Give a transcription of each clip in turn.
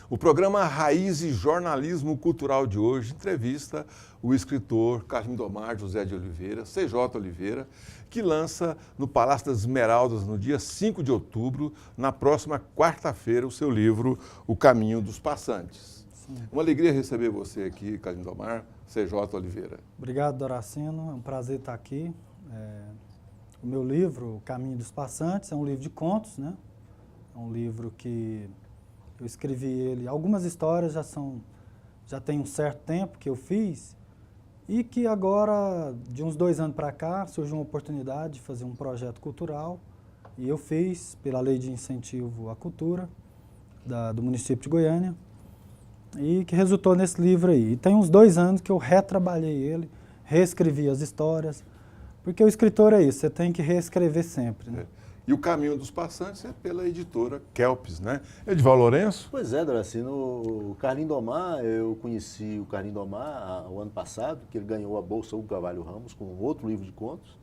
O programa Raiz e Jornalismo Cultural de hoje entrevista o escritor Carlinho Domar José de Oliveira, CJ Oliveira, que lança no Palácio das Esmeraldas no dia 5 de outubro, na próxima quarta-feira, o seu livro O Caminho dos Passantes. Sim. Uma alegria receber você aqui, Carlinho Domar, CJ Oliveira. Obrigado, Doracino. É um prazer estar aqui. O meu livro, O Caminho dos Passantes, é um livro de contos, né? É um livro que eu escrevi ele. Algumas histórias já tem um certo tempo que eu fiz e que agora, de uns 2 anos para cá, surgiu uma oportunidade de fazer um projeto cultural e eu fiz pela Lei de Incentivo à Cultura do município de Goiânia e que resultou nesse livro aí. E tem uns 2 anos que eu retrabalhei ele, reescrevi as histórias, porque o escritor é isso, você tem que reescrever sempre, né? E O Caminho dos Passantes é pela editora Kelps, né? Edivaldo Lourenço? Pois é, Doracino, o Carlinho Domar, eu conheci o Carlinho Domar o ano passado, que ele ganhou a Bolsa Hugo Carvalho Ramos com outro livro de contos.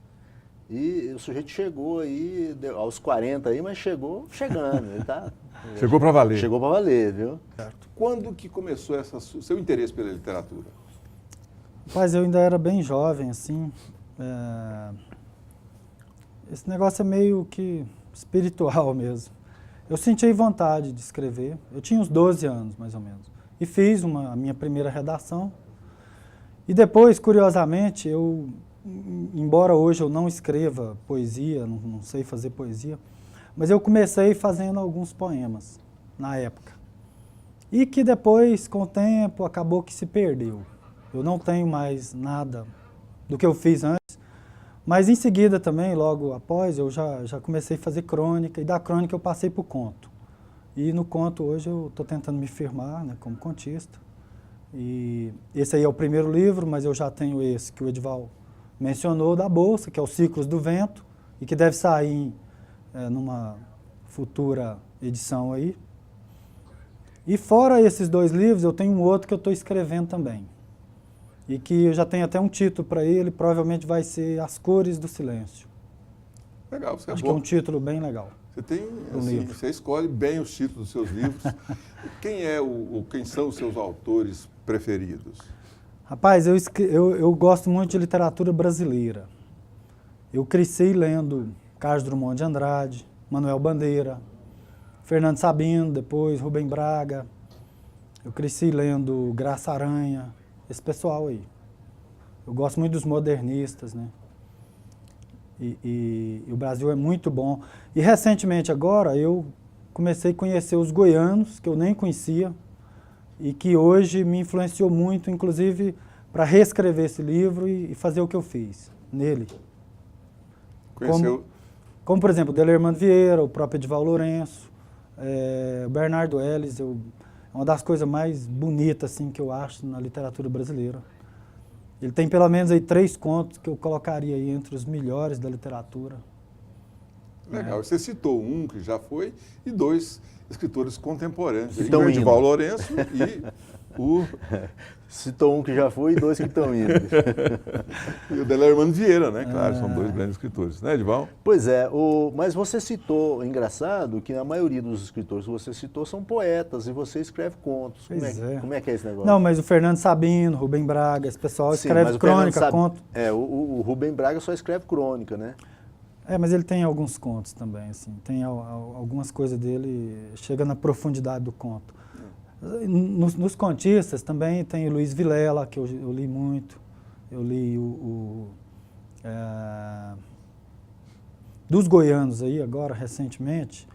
E o sujeito chegou aí, aos 40 aí, mas chegou chegando. Ele tá, chegou para valer. Chegou para valer, viu? Certo. Quando que começou seu interesse pela literatura? Rapaz, eu ainda era bem jovem, assim. Esse negócio é meio que espiritual mesmo. Eu senti vontade de escrever. Eu tinha uns 12 anos, mais ou menos. E fiz a minha primeira redação. E depois, curiosamente, embora hoje eu não escreva poesia, não sei fazer poesia, mas eu comecei fazendo alguns poemas na época. E que depois, com o tempo, acabou que se perdeu. Eu não tenho mais nada do que eu fiz antes. Mas em seguida também, logo após, eu já comecei a fazer crônica, e da crônica eu passei para o conto. E no conto hoje eu estou tentando me firmar, né, como contista. E esse aí é o primeiro livro, mas eu já tenho esse que o Edivaldo mencionou, da Bolsa, que é o Ciclos do Vento, e que deve sair numa futura edição aí. E fora esses 2 livros, eu tenho um outro que eu estou escrevendo também. E que eu já tenho até um título para ele, provavelmente vai ser As Cores do Silêncio. Legal, você Acho que é um título bem legal. Você tem, assim, você escolhe bem os títulos dos seus livros. Quem são os seus autores preferidos? Rapaz, eu gosto muito de literatura brasileira. Eu cresci lendo Carlos Drummond de Andrade, Manuel Bandeira, Fernando Sabino, depois Rubem Braga. Eu cresci lendo Graça Aranha, esse pessoal aí. Eu gosto muito dos modernistas, né? E o Brasil é muito bom. E recentemente agora eu comecei a conhecer os goianos, que eu nem conhecia, e que hoje me influenciou muito, inclusive, para reescrever esse livro e fazer o que eu fiz nele. Conheceu? Como por exemplo, o Delermano Vieira, o próprio Edivaldo Lourenço, o Bernardo Ellis, é uma das coisas mais bonitas assim, que eu acho na literatura brasileira. Ele tem pelo menos aí 3 contos que eu colocaria aí entre os melhores da literatura. Legal. Você citou um que já foi e 2 escritores contemporâneos. O Edivaldo Lourenço e o... Citou um que já foi e 2 que estão indo. E o Delermano Vieira, né? Claro, são 2 grandes escritores, né, Edivaldo? Pois é, mas você citou, engraçado, que a maioria dos escritores que você citou são poetas e você escreve contos. Como é que é esse negócio? Não, mas o Fernando Sabino, Rubem Braga, esse pessoal escreve crônica, conto. O Rubem Braga só escreve crônica, né? Mas ele tem alguns contos também, assim. Tem algumas coisas dele, chega na profundidade do conto. Nos contistas também tem o Luiz Vilela, que eu li muito. Eu li dos goianos aí, agora, recentemente.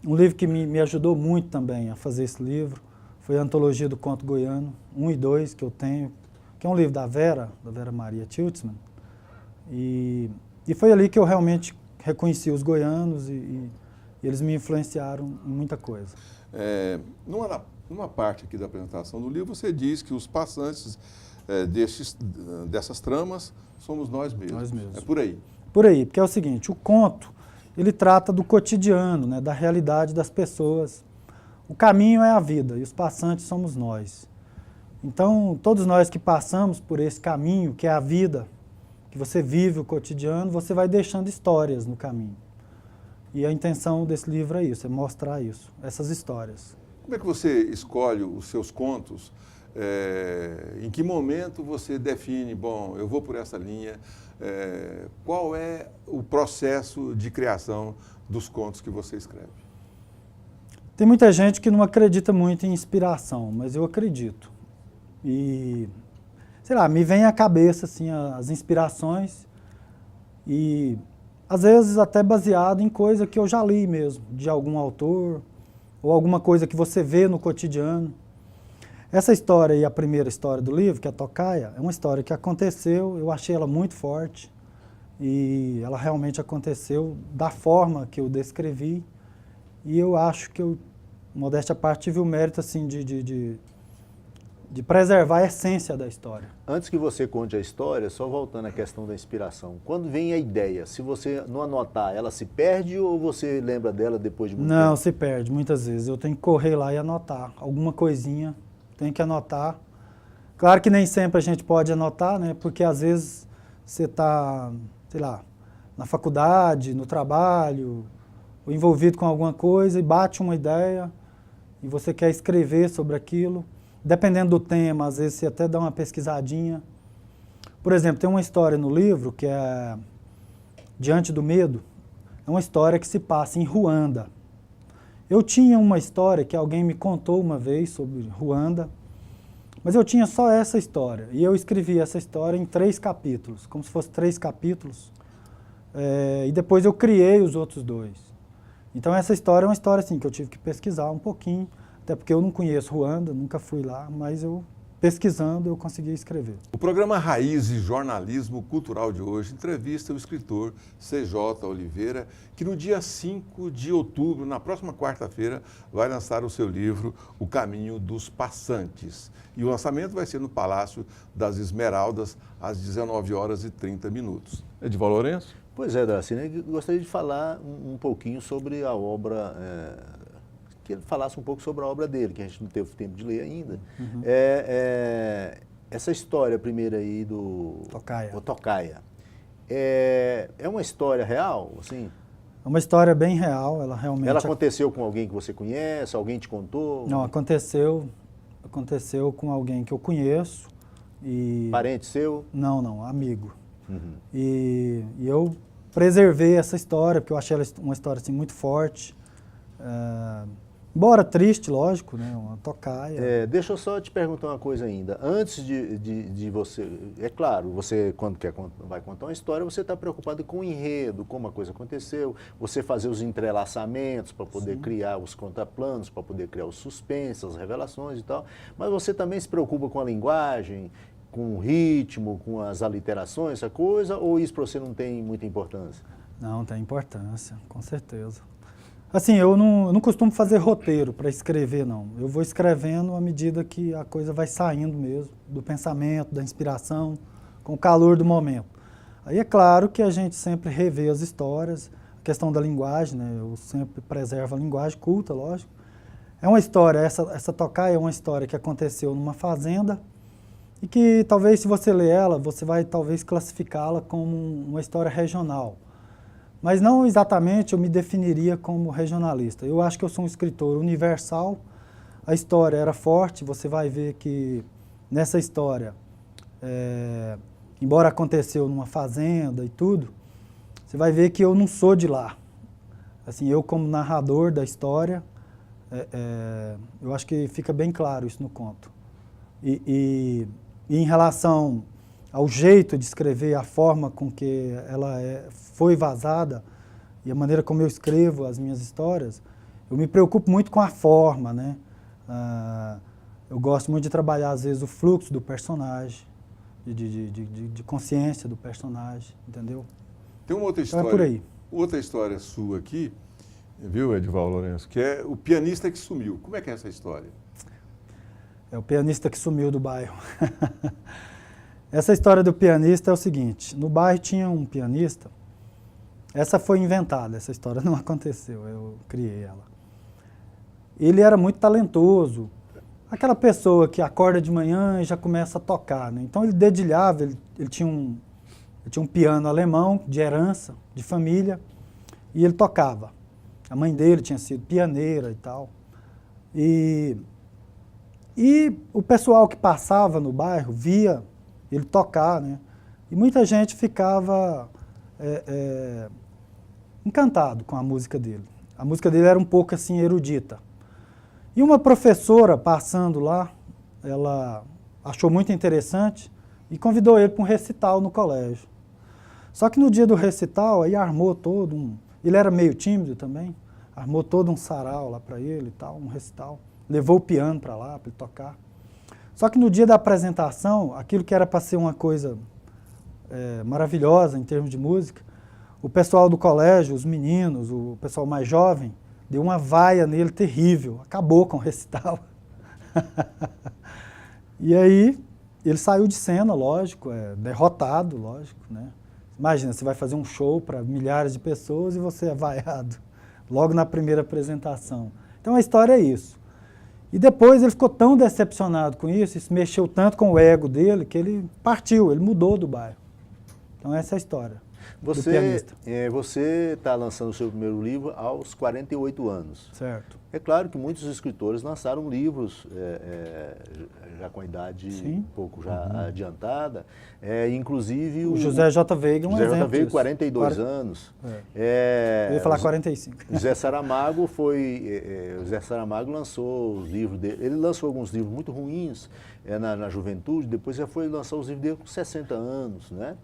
Um livro que me ajudou muito também a fazer esse livro foi a Antologia do Conto Goiano, 1 e 2, que eu tenho, que é um livro da Vera Maria Tiltzmann. E foi ali que eu realmente reconheci os goianos e eles me influenciaram em muita coisa. Numa parte aqui da apresentação do livro, você diz que os passantes dessas tramas somos nós mesmos. Nós mesmos. É por aí. Por aí, porque é o seguinte, o conto, ele trata do cotidiano, né, da realidade das pessoas. O caminho é a vida e os passantes somos nós. Então, todos nós que passamos por esse caminho, que é a vida, que você vive o cotidiano, você vai deixando histórias no caminho. E a intenção desse livro é isso, é mostrar isso, essas histórias. Como é que você escolhe os seus contos? Em que momento você define, bom, eu vou por essa linha? Qual é o processo de criação dos contos que você escreve? Tem muita gente que não acredita muito em inspiração, mas eu acredito. E, sei lá, me vem à cabeça assim, as inspirações e, às vezes, até baseado em coisa que eu já li mesmo, de algum autor, ou alguma coisa que você vê no cotidiano. Essa história e a primeira história do livro, que é a Tocaia, é uma história que aconteceu, eu achei ela muito forte, e ela realmente aconteceu da forma que eu descrevi, e eu acho que eu, modéstia à parte, tive o mérito assim, de preservar a essência da história. Antes que você conte a história, só voltando à questão da inspiração. Quando vem a ideia, se você não anotar, ela se perde ou você lembra dela depois de muito tempo? Não, se perde, muitas vezes. Eu tenho que correr lá e anotar. Alguma coisinha, tenho que anotar. Claro que nem sempre a gente pode anotar, né? Porque às vezes você está, sei lá, na faculdade, no trabalho, ou envolvido com alguma coisa e bate uma ideia e você quer escrever sobre aquilo. Dependendo do tema, às vezes você até dá uma pesquisadinha. Por exemplo, tem uma história no livro que é Diante do Medo. É uma história que se passa em Ruanda. Eu tinha uma história que alguém me contou uma vez sobre Ruanda, mas eu tinha só essa história. E eu escrevi essa história em 3 capítulos, como se fosse 3 capítulos. E depois eu criei os outros 2. Então essa história é uma história assim, que eu tive que pesquisar um pouquinho, até porque eu não conheço Ruanda, nunca fui lá, mas eu, pesquisando, eu consegui escrever. O programa Raízes Jornalismo Cultural de hoje entrevista o escritor CJ Oliveira, que no dia 5 de outubro, na próxima quarta-feira, vai lançar o seu livro O Caminho dos Passantes. E o lançamento vai ser no Palácio das Esmeraldas, às 19h30. Edivaldo Lourenço? Pois é, Dracena, eu gostaria de falar um pouquinho sobre a obra, que ele falasse um pouco sobre a obra dele, que a gente não teve tempo de ler ainda. Uhum. Essa história primeira aí do Tocaia. O Tocaia, é uma história real, assim? É uma história bem real, ela realmente... Ela aconteceu com alguém que você conhece, alguém te contou? Não, aconteceu com alguém que eu conheço e... Parente seu? Não, amigo. Uhum. E eu preservei essa história, porque eu achei ela uma história assim, muito forte. Embora triste, lógico, né? Uma tocaia. Deixa eu só te perguntar uma coisa ainda. Antes de você... É claro, você, quando vai contar uma história, você está preocupado com o enredo, como a coisa aconteceu, você fazer os entrelaçamentos para poder criar os contraplanos, para poder criar os suspensos, as revelações e tal. Mas você também se preocupa com a linguagem, com o ritmo, com as aliterações, essa coisa, ou isso para você não tem muita importância? Não, tem importância, com certeza. Assim, eu não costumo fazer roteiro para escrever, não. Eu vou escrevendo à medida que a coisa vai saindo mesmo, do pensamento, da inspiração, com o calor do momento. Aí é claro que a gente sempre revê as histórias, a questão da linguagem, né? Eu sempre preservo a linguagem culta, lógico. É uma história, essa tocaia é uma história que aconteceu numa fazenda, e que talvez se você ler ela, você vai talvez classificá-la como uma história regional. Mas não exatamente eu me definiria como regionalista. Eu acho que eu sou um escritor universal, a história era forte, você vai ver que nessa história, embora aconteceu numa fazenda e tudo, você vai ver que eu não sou de lá. Assim, eu como narrador da história, eu acho que fica bem claro isso no conto. E em relação ao jeito de escrever, a forma com que ela foi vazada e a maneira como eu escrevo as minhas histórias, eu me preocupo muito com a forma, né? Eu gosto muito de trabalhar, às vezes, o fluxo do personagem, de consciência do personagem, entendeu? Tem uma outra história, então é por aí. Outra história sua aqui, viu, Edivaldo Lourenço, que é o pianista que sumiu. Como é que é essa história? É o pianista que sumiu do bairro. Essa história do pianista é o seguinte, no bairro tinha um pianista, essa foi inventada, essa história não aconteceu, eu criei ela. Ele era muito talentoso, aquela pessoa que acorda de manhã e já começa a tocar, né? Então ele dedilhava, ele tinha um piano alemão de herança, de família, e ele tocava. A mãe dele tinha sido pianeira e tal. E o pessoal que passava no bairro via ele tocar, né? E muita gente ficava encantado com a música dele. A música dele era um pouco assim erudita. E uma professora passando lá, ela achou muito interessante e convidou ele para um recital no colégio. Só que no dia do recital, aí armou todo um... Ele era meio tímido também, armou todo um sarau lá para ele e tal, um recital. Levou o piano para lá, para ele tocar. Só que no dia da apresentação, aquilo que era para ser uma coisa maravilhosa em termos de música, o pessoal do colégio, os meninos, o pessoal mais jovem, deu uma vaia nele terrível, acabou com o recital. E aí ele saiu de cena, lógico, derrotado, lógico, né? Imagina, você vai fazer um show para milhares de pessoas e você é vaiado logo na primeira apresentação. Então a história é isso. E depois ele ficou tão decepcionado com isso mexeu tanto com o ego dele, que ele partiu, ele mudou do bairro. Então essa é a história. Você está lançando o seu primeiro livro aos 48 anos. Certo. É claro que muitos escritores lançaram livros já com a idade um pouco já adiantada. Inclusive o José J. Veiga é um exemplo. José J. Veiga, 42 anos. Eu ia falar 45. José Saramago José Saramago lançou os livros dele. Ele lançou alguns livros muito ruins na juventude, depois já foi lançar os livros dele com 60 anos, né?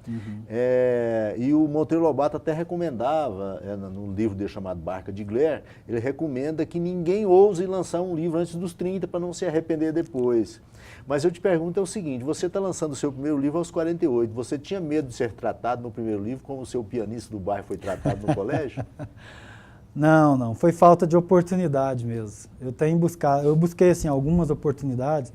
E o Monteiro Lobato até recomendava, no livro dele chamado Barca de Gler, ele recomenda que ninguém ouse lançar um livro antes dos 30 para não se arrepender depois. Mas eu te pergunto o seguinte, você está lançando o seu primeiro livro aos 48, você tinha medo de ser tratado no primeiro livro como o seu pianista do bairro foi tratado no colégio? Não, foi falta de oportunidade mesmo. Eu busquei assim, algumas oportunidades,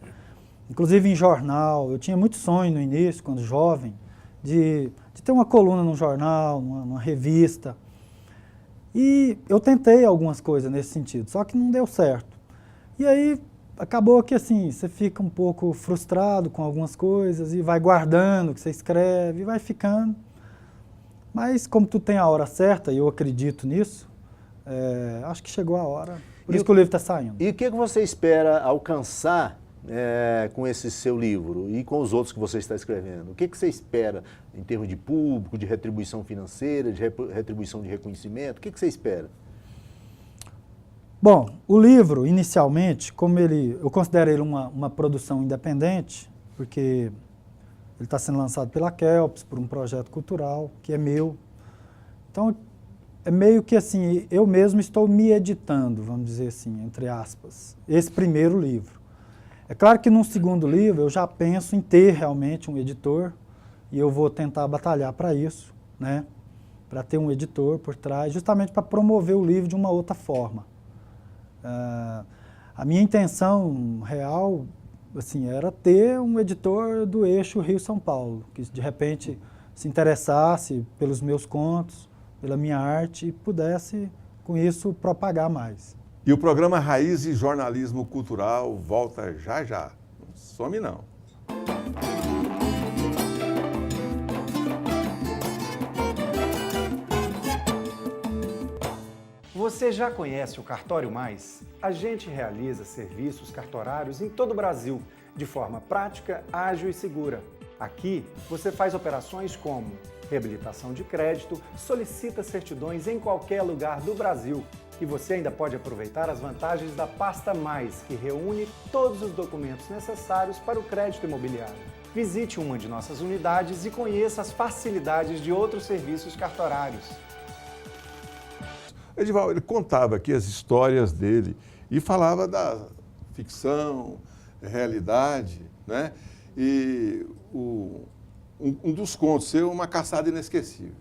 inclusive em jornal. Eu tinha muito sonho no início, quando jovem, de ter uma coluna num jornal, numa revista. E eu tentei algumas coisas nesse sentido, só que não deu certo. E aí acabou que assim, você fica um pouco frustrado com algumas coisas e vai guardando o que você escreve e vai ficando. Mas como tu tem a hora certa, e eu acredito nisso, acho que chegou a hora. Por isso que o livro está saindo. E o que você espera alcançar com esse seu livro e com os outros que você está escrevendo? O que você espera em termos de público, de retribuição financeira, de retribuição de reconhecimento? O que você espera? Bom, o livro, inicialmente, eu considero ele uma produção independente, porque ele está sendo lançado pela Kelps, por um projeto cultural, que é meu. Então, é meio que assim, eu mesmo estou me editando, vamos dizer assim, entre aspas, esse primeiro livro. É claro que num segundo livro eu já penso em ter realmente um editor e eu vou tentar batalhar para isso, né? Para ter um editor por trás, justamente para promover o livro de uma outra forma. A minha intenção real assim, era ter um editor do eixo Rio-São Paulo, que de repente se interessasse pelos meus contos, pela minha arte e pudesse, com isso, propagar mais. E o programa Raízes Jornalismo Cultural volta já já. Não some não. Você já conhece o Cartório Mais? A gente realiza serviços cartorários em todo o Brasil, de forma prática, ágil e segura. Aqui, você faz operações como reabilitação de crédito, solicita certidões em qualquer lugar do Brasil. E você ainda pode aproveitar as vantagens da Pasta Mais, que reúne todos os documentos necessários para o crédito imobiliário. Visite uma de nossas unidades e conheça as facilidades de outros serviços cartorários. Edival, ele contava aqui as histórias dele e falava da ficção, realidade, né? E um dos contos seu é Uma Caçada Inesquecível.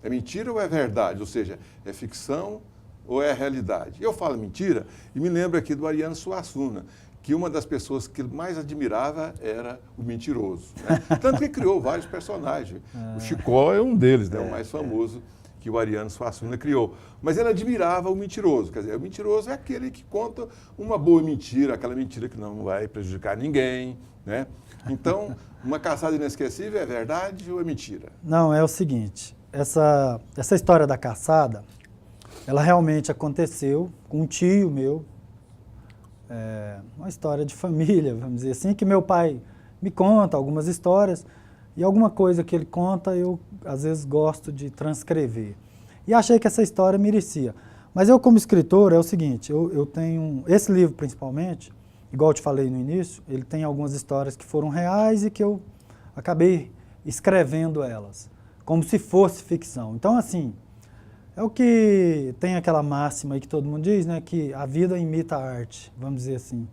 É mentira ou é verdade? Ou seja, é ficção ou é realidade? Eu falo mentira e me lembro aqui do Ariano Suassuna, que uma das pessoas que ele mais admirava era o mentiroso, né? Tanto que criou vários personagens. O Chicó é um deles, né? O mais famoso que o Ariano Suassuna criou. Mas ele admirava o mentiroso. Quer dizer, o mentiroso é aquele que conta uma boa mentira, aquela mentira que não vai prejudicar ninguém, né? Então, Uma Caçada Inesquecível é verdade ou é mentira? Não, é o seguinte, essa história da caçada, ela realmente aconteceu com um tio meu, uma história de família, vamos dizer assim, que meu pai me conta algumas histórias e alguma coisa que ele conta eu, às vezes, gosto de transcrever. E achei que essa história merecia. Mas eu, como escritor, é o seguinte, eu tenho, esse livro principalmente, igual eu te falei no início, ele tem algumas histórias que foram reais e que eu acabei escrevendo elas, como se fosse ficção. Então, assim, é o que tem aquela máxima aí que todo mundo diz, né, que a vida imita a arte, vamos dizer assim.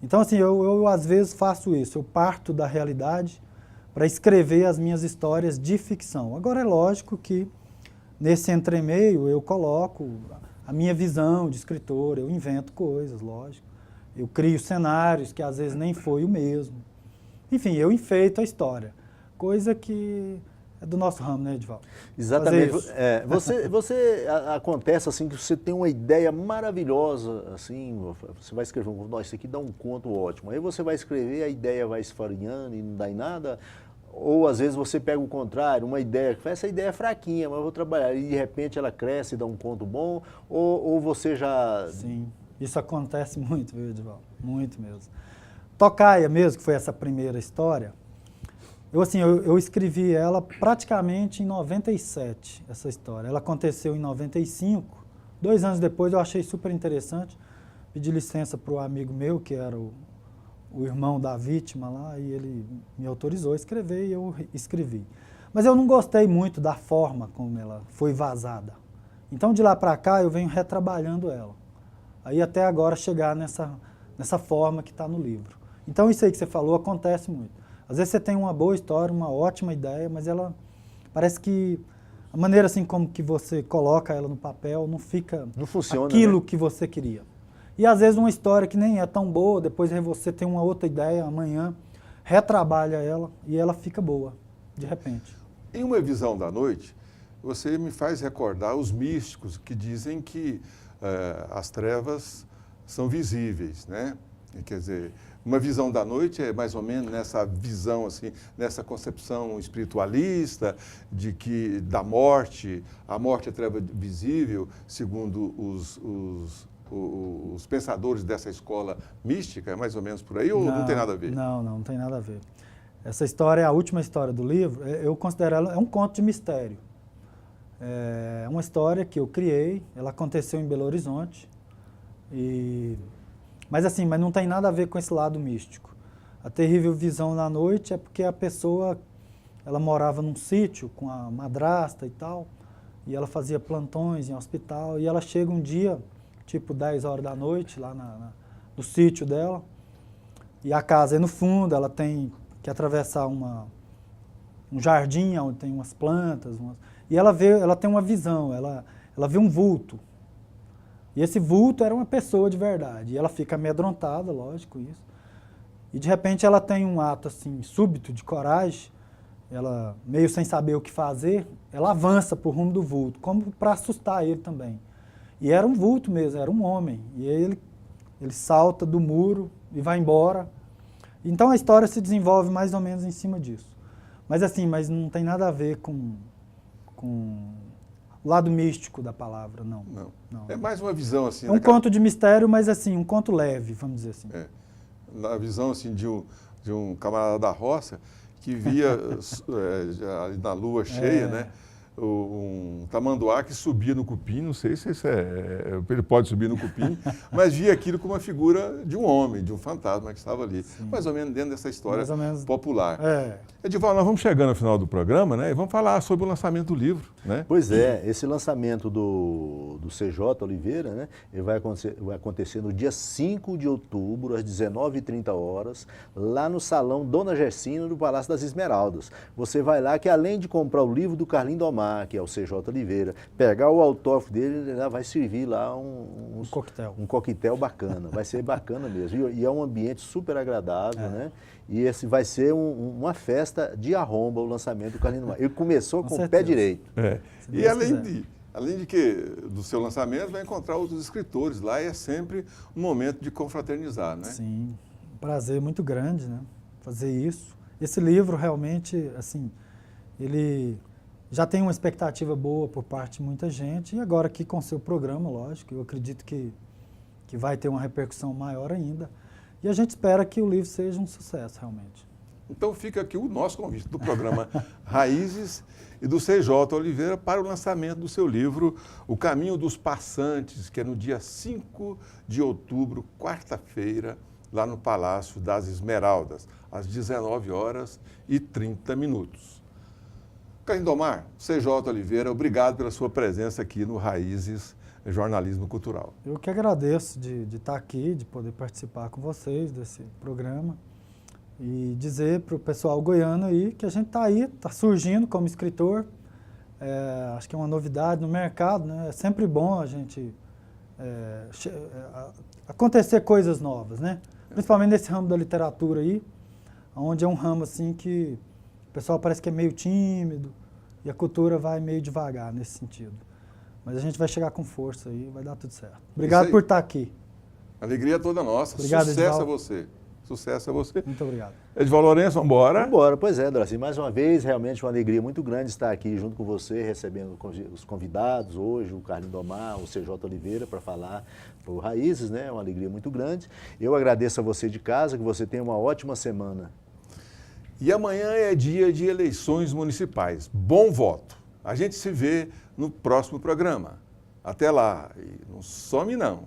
Então, assim, eu às vezes faço isso, eu parto da realidade para escrever as minhas histórias de ficção. Agora, é lógico que nesse entremeio eu coloco a minha visão de escritor, eu invento coisas, lógico. Eu crio cenários que às vezes nem foi o mesmo. Enfim, eu enfeito a história, coisa que é do nosso ramo, né, Edivaldo? Exatamente. Acontece assim que você tem uma ideia maravilhosa, assim, você vai escrever, nossa, isso aqui dá um conto ótimo. Aí você vai escrever, a ideia vai esfarinhando e não dá em nada. Ou às vezes você pega o contrário, uma ideia, essa ideia é fraquinha, mas eu vou trabalhar. E de repente ela cresce e dá um conto bom, ou você já... Sim, isso acontece muito, viu, Edivaldo? Muito mesmo. Tocaia mesmo, que foi essa primeira história, eu escrevi ela praticamente em 97, essa história. Ela aconteceu em 95, 2 anos depois eu achei super interessante, pedi licença para o amigo meu, que era o irmão da vítima lá, e ele me autorizou a escrever e eu escrevi. Mas eu não gostei muito da forma como ela foi vazada. Então de lá para cá eu venho retrabalhando ela. Aí até agora chegar nessa forma que está no livro. Então isso aí que você falou acontece muito. Às vezes você tem uma boa história, uma ótima ideia, mas ela parece que a maneira assim como que você coloca ela no papel não fica não funciona, aquilo né? que você queria. E às vezes uma história que nem é tão boa, depois você tem uma outra ideia amanhã, retrabalha ela e ela fica boa, de repente. Em Uma Visão da Noite, você me faz recordar os místicos que dizem que as trevas são visíveis, né? Quer dizer, Uma Visão da Noite é mais ou menos nessa visão, assim, nessa concepção espiritualista de que a morte é treva visível, segundo os pensadores dessa escola mística, é mais ou menos por aí, ou não tem nada a ver? Não tem nada a ver. Essa história é a última história do livro, eu considero ela, é um conto de mistério. É uma história que eu criei, ela aconteceu em Belo Horizonte, mas não tem nada a ver com esse lado místico. A terrível visão na noite é porque a pessoa, ela morava num sítio com a madrasta e tal, e ela fazia plantões em hospital, e ela chega um dia, tipo 10 horas da noite, lá no sítio dela, e a casa é no fundo, ela tem que atravessar um jardim onde tem umas plantas, e ela tem uma visão, ela vê um vulto. E esse vulto era uma pessoa de verdade. E ela fica amedrontada, lógico, isso. E de repente ela tem um ato assim, súbito de coragem, ela meio sem saber o que fazer, ela avança para o rumo do vulto, como para assustar ele também. E era um vulto mesmo, era um homem. E aí ele salta do muro e vai embora. Então a história se desenvolve mais ou menos em cima disso. Mas não tem nada a ver com o lado místico da palavra, não. É mais uma visão assim. É um conto de mistério, mas assim, um conto leve, vamos dizer assim. Na visão assim de um camarada da roça que via na lua cheia, né? Um tamanduá que subia no cupim, não sei se ele pode subir no cupim, mas via aquilo como uma figura de um homem, de um fantasma que estava ali. Sim. Mais ou menos dentro dessa história popular. Edivaldo, nós vamos chegando ao final do programa, né? E vamos falar sobre o lançamento do livro, né? Pois é, esse lançamento do CJ Oliveira, né? Ele vai acontecer no dia 5 de outubro, às 19h30, lá no Salão Dona Gersina, do Palácio das Esmeraldas. Você vai lá que, além de comprar o livro do Carlinho Domar, que é o CJ Oliveira, pegar o autógrafo dele, ele vai servir lá um coquetel bacana, vai ser bacana mesmo. E é um ambiente super agradável, né? E esse vai ser uma festa de arromba, o lançamento do Carlinho Domar. Ele começou com o pé direito. E além de que do seu lançamento, vai encontrar outros escritores lá e é sempre um momento de confraternizar, né? Sim, um prazer muito grande, né? Fazer isso. Esse livro realmente, assim, ele já tem uma expectativa boa por parte de muita gente, e agora aqui com o seu programa, lógico, eu acredito que vai ter uma repercussão maior ainda, e a gente espera que o livro seja um sucesso, realmente. Então fica aqui o nosso convite do programa Raízes e do CJ Oliveira para o lançamento do seu livro O Caminho dos Passantes, que é no dia 5 de outubro, quarta-feira, lá no Palácio das Esmeraldas, às 19h30. Carlindomar, CJ Oliveira, obrigado pela sua presença aqui no Raízes Jornalismo Cultural. Eu que agradeço de estar aqui, de poder participar com vocês desse programa e dizer para o pessoal goiano aí que a gente está aí, está surgindo como escritor. Acho que é uma novidade no mercado, né? É sempre bom a gente acontecer coisas novas, né? Principalmente nesse ramo da literatura aí, onde é um ramo assim que o pessoal parece que é meio tímido e a cultura vai meio devagar nesse sentido. Mas a gente vai chegar com força aí, vai dar tudo certo. Obrigado por estar aqui. Alegria toda nossa. Obrigado, Sucesso Edivaldo. a você. Sucesso a você. Muito obrigado. Edivaldo Lourenço, vamos embora. Vamos embora. Pois é, Doraci, mais uma vez, realmente uma alegria muito grande estar aqui junto com você, recebendo os convidados hoje, o Carlindomar, o CJ Oliveira, para falar por Raízes, né? É uma alegria muito grande. Eu agradeço a você de casa, que você tenha uma ótima semana. E amanhã é dia de eleições municipais. Bom voto. A gente se vê no próximo programa. Até lá. E não some não.